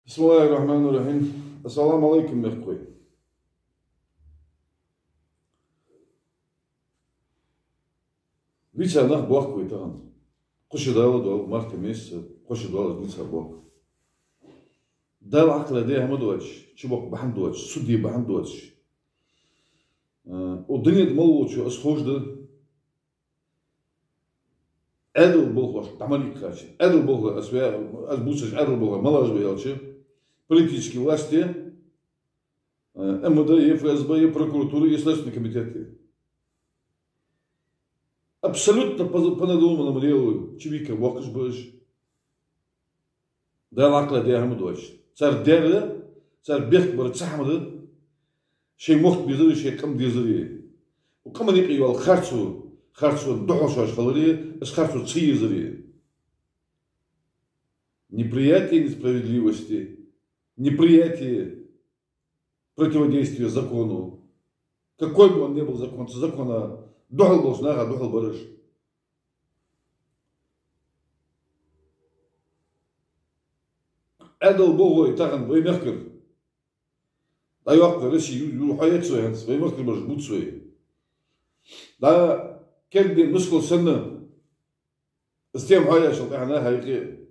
Bismillahirrahmanirrahim. Assalamu alaikum, мехкой. Лица нах бог кой таган. Коши дала дол марта месяца, коши дала лица бог. Дал акла де хамадуач, чубок бахандуач, суди бахандуач. Однит молочу асхожда. Эдл бог тамалик кач. Эдл бог асвя азбусаж эдл бог малажбе ялче. Политические власти, МВД, ФСБ, прокуратуры и Следственные комитеты. Абсолютно по-надуманному делаю. Чевика вокаш будешь. Да лакла де хамадуач. Царь деры, царь бех бар цахмады. Шей мохт бизыри, шей кам дизыри. У каманик юал харцу дохошаш халари, с харцу цизыри. Неприятие несправедливости. Неприятие противодействия закону. Какой бы он ни был закон, закона дохал был шнага, дохал барыш. Эдл богу и таган ваймехкер. Да юакка Россия юрухаят своянс, ваймехкер барыш будь свои. Да кельден нускал сенна. С тем хаяшал тагана хайки.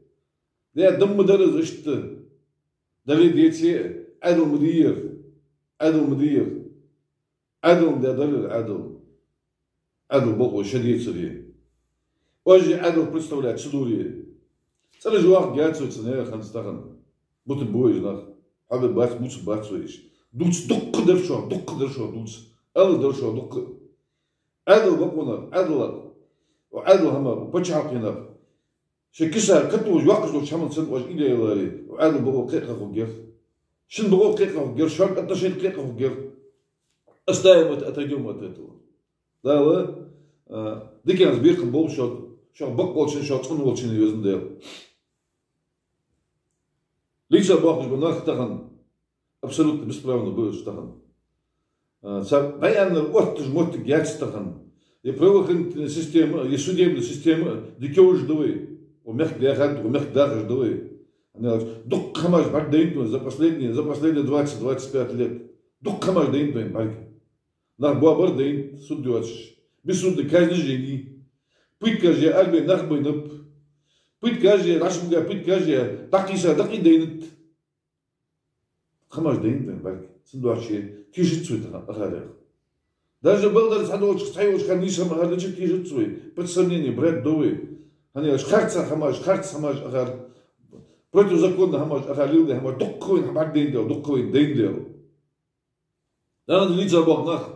Да дам мадары зашты. Далее дети, адл мдир, адл мдадалир, адл богу шадицари. Ожи адл представляет судури. Царь жуах гяцуется на ханстахан. Будто бой знах. Хабе бац, буц бацуешь. Дуц дукка дершо, дуц. Ал дершо, дукка. Адл бакунар, адл хама, почалкинар. شكسر كتوج وقت شمن سن واج إلى يلاري وعادوا بقوا قيقة وجر شن بقوا قيقة وجر شرق أتشين قيقة وجر أستايمت أتجوم أتتو لا لا ديك أنا زبير قبول شو بقول شن شو تصنع وشن يوزن ديل ليش أبغى مش بناخ تهان أبسلوت بسبراون بوش تهان سب بيان الوقت جمعت جالس تهان يبروكن سيستم يسوديم السيستم ديكوج دوي ومخ дяхат, умех дахаш давай. Дук хамаш бак дейнтун за последние 20-25 лет. Дук хамаш дейнтун бак. Нах буабар дейнт суддуач. Бисудды каждый жени. Пыть каждый альбе нах байнап. Пыть каждый рашмга пыть каждый такиса таки дейнт. Хамаш дейнтун бак. Суддуачи тишицует ахарях. Даже балдар садоч сайоч ханишам ахарчик тишицует. Под сомнение брат довы. Они харца хамаш агар противозаконно хамаш агар лилде хамаш дуккоин хамаш дейндел. Да надо лица бог нах.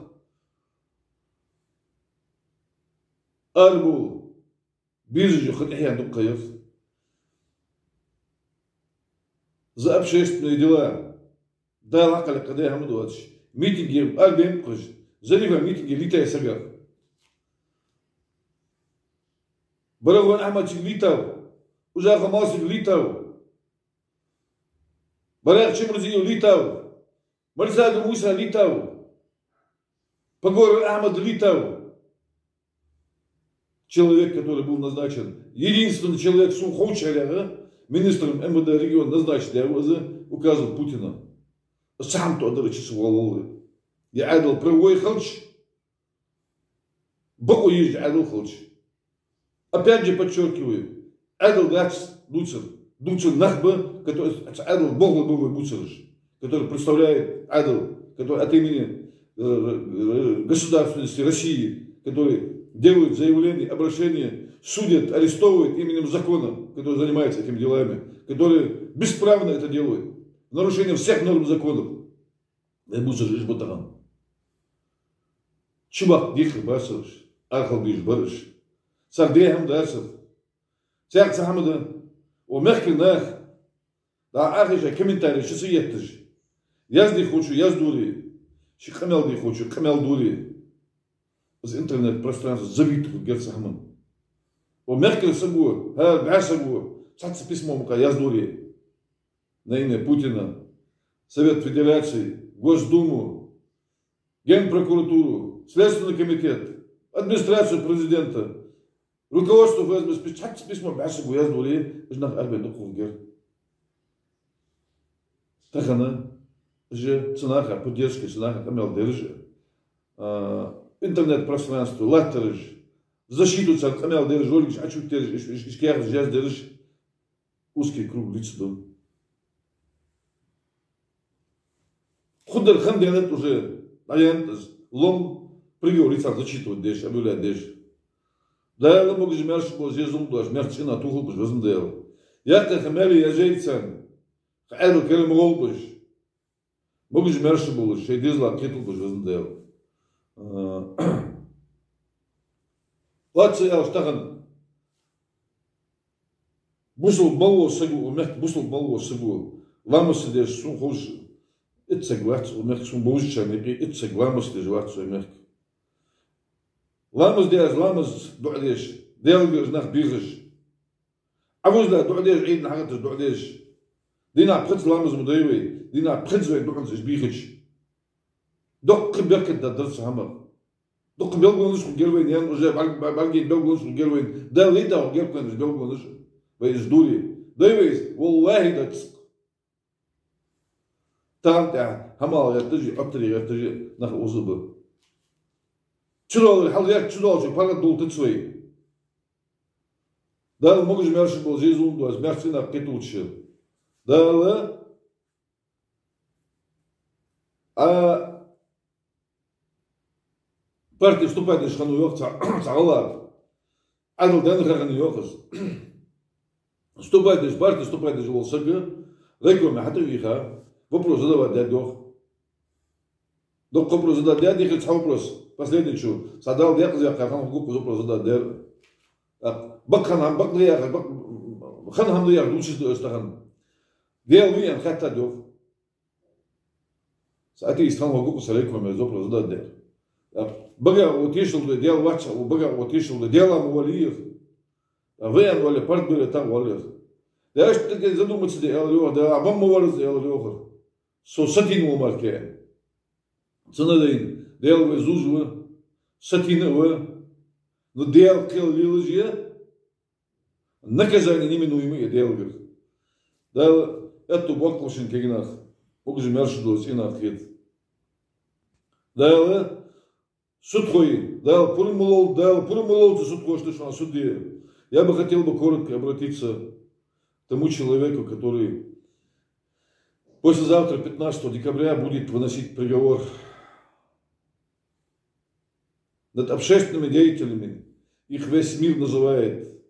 Арбу биржу хатихян дуккаев. За общественные дела. Да лакали каде хамадуач. Митинги арбем куш. Зарива митинги литай сагар. Барагон Ахмад литав, Ужаха Масик литав, Барах Чемрузиев литав, Марсаду Муса литав, Погор Ахмад литав. Человек, который был назначен, единственный человек Сухоучаля, министром МВД региона назначен, указал Путина. Сам то отдачи вололы. Я адал правой халч, Богу есть адал халч. Опять же подчеркиваю, Эдл Гац Дуцер Нахба, который Эдл Бог был Буцерыш, который представляет Эдл, который от имени государственности России, который делает заявления, обращения, судят, арестовывает именем закона, который занимается этими делами, который бесправно это делает, в нарушение всех норм законов. Буцерыш Батаган. Чубак Дихр Басарыш, Архал Биш Барыш. Сардеем дерсов. Зерк Хамада. Умехкер нах. Да ахиша комментарий, что съедешь. Язди хочу, яздури. Шикамелди хочу, камелдури. Из интернет-пространства забитых Герцахман. Умехкер сагу, бясагу. Садся письмо мука, яздури. На имя Путина. Совет Федерации, Госдуму, Генпрокуратуру, Следственный комитет, администрацию президента. Руководство ФСБ письмо бясагу яздури. Жнах арбе духу гер. тахана же ценаха, поддержка ценаха, камел держи. Интернет-пространство, латтерж, защиту цен, камел держи, олигиш, ачук держи, ишкер жаз держи. Узкий круг лиц дом. Худер ханденет уже, лом приговор лица зачитывать деш, объявлять деш. Да, я могу же мерч был зезум, даже мерчина тухл бы возмдел. Я так хамели язейцан, хаэдл керем голбыш. Могу же мерч был, шейдизла кетл бы возмдел. Ладно, я устахан. Бусл малого сагу, умех бусл малого сагу. Ламас деш сум хош. Итсагват, умех сум бушчан, итсагвамас деш ват умех. Ламас деш ламас дуадеш, делгеш нах бизеш. Авузда дуадеш عيد نحقت дуадеш. دينا بخت لامز مدوي دينا بخت زوي دوكن بيخش دق بركت درس همر دق بيلغونش جلوين يعني وجا بالجي بيلغونش جلوين ده ليدا وجلكن بيلغونش ويزدوري دويس والله ده تام همال يتجي اكتر يتجي نخ وزب تشلو الحلقه تشلو جو بارك دول تسوي ده موجش مارش بو جيزون دوز مارسينا كيتوتش ده партия вступает в Шхану Цагала, Адл Денхахан Йохас. Вступает в партию, вступает в Волсага, Рекоме Хатавиха, вопрос задавать дядёх. Док вопрос задать дядь, их вопрос. Последний чу. Садал дядь, я хахан губку вопрос задать дядь. Бакханам, бакдаяха, бакханам даях, лучше стахан. Дел виян хатта дёх. Сати истан губку салейкоме вопрос задать дядь. Бага отишел да дел вача, бага отишел да дела мувалиев. Вен вали парт были там валиев. Да я что таки задуматься да ел да абам мувалиев да ел со сатин мумарке. Ценадин дел вы зужу сатина вы, но дел кел лилжия. Наказание неминуемое дел говорит. Да это бог лошен кегнах. Бог же мершудо синах хит. Да Судхой, дал пурмулол, ты судхой, что на суде. Я бы хотел коротко обратиться к тому человеку, который послезавтра, 15 декабря, будет выносить приговор над общественными деятелями. Их весь мир называет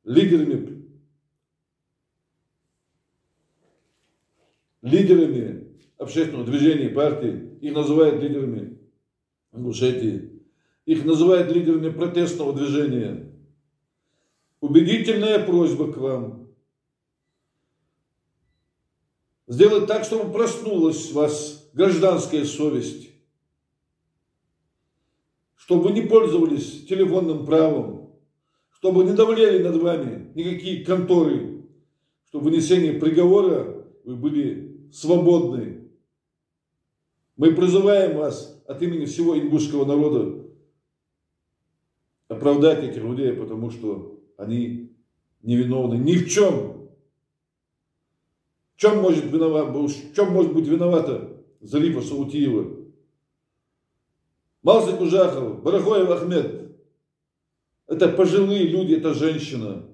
лидерами общественного движения, партии. Их называют лидерами Ингушетии. Их называют лидерами протестного движения. Убедительная просьба к вам. Сделать так, чтобы проснулась у вас гражданская совесть. Чтобы вы не пользовались телефонным правом. Чтобы не давлели над вами никакие конторы. Чтобы в вынесении приговора вы были свободны. Мы призываем вас от имени всего ингушского народа оправдать этих людей, потому что они невиновны ни в чем. В чем может быть виновата Зарифа Саутиева, Малзик Ужахов, Барахоев Ахмед? Это пожилые люди, это женщина.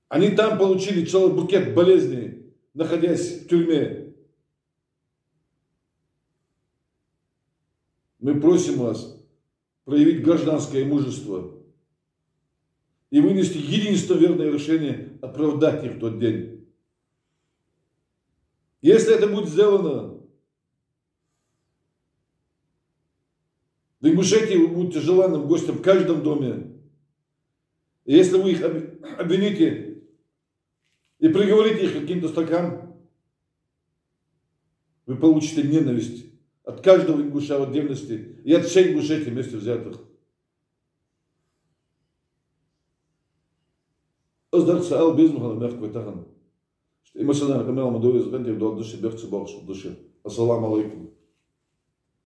Они там получили целый букет болезней, находясь в тюрьме. Мы просим вас проявить гражданское мужество и вынести единственное верное решение оправдать их в тот день. Если это будет сделано, в Ингушетии вы будете желанным гостем в каждом доме. И если вы их обвините и приговорите их к каким-то стакам, вы получите ненависть от каждого ингуша в отдельности и от всей Ингушетии вместе взятых. Аздарца ал безмухана мягкой тахан. Что и мы сана камел мадуи зганди в дуадуши бехцы бахшу души. Ассаламу алейкум.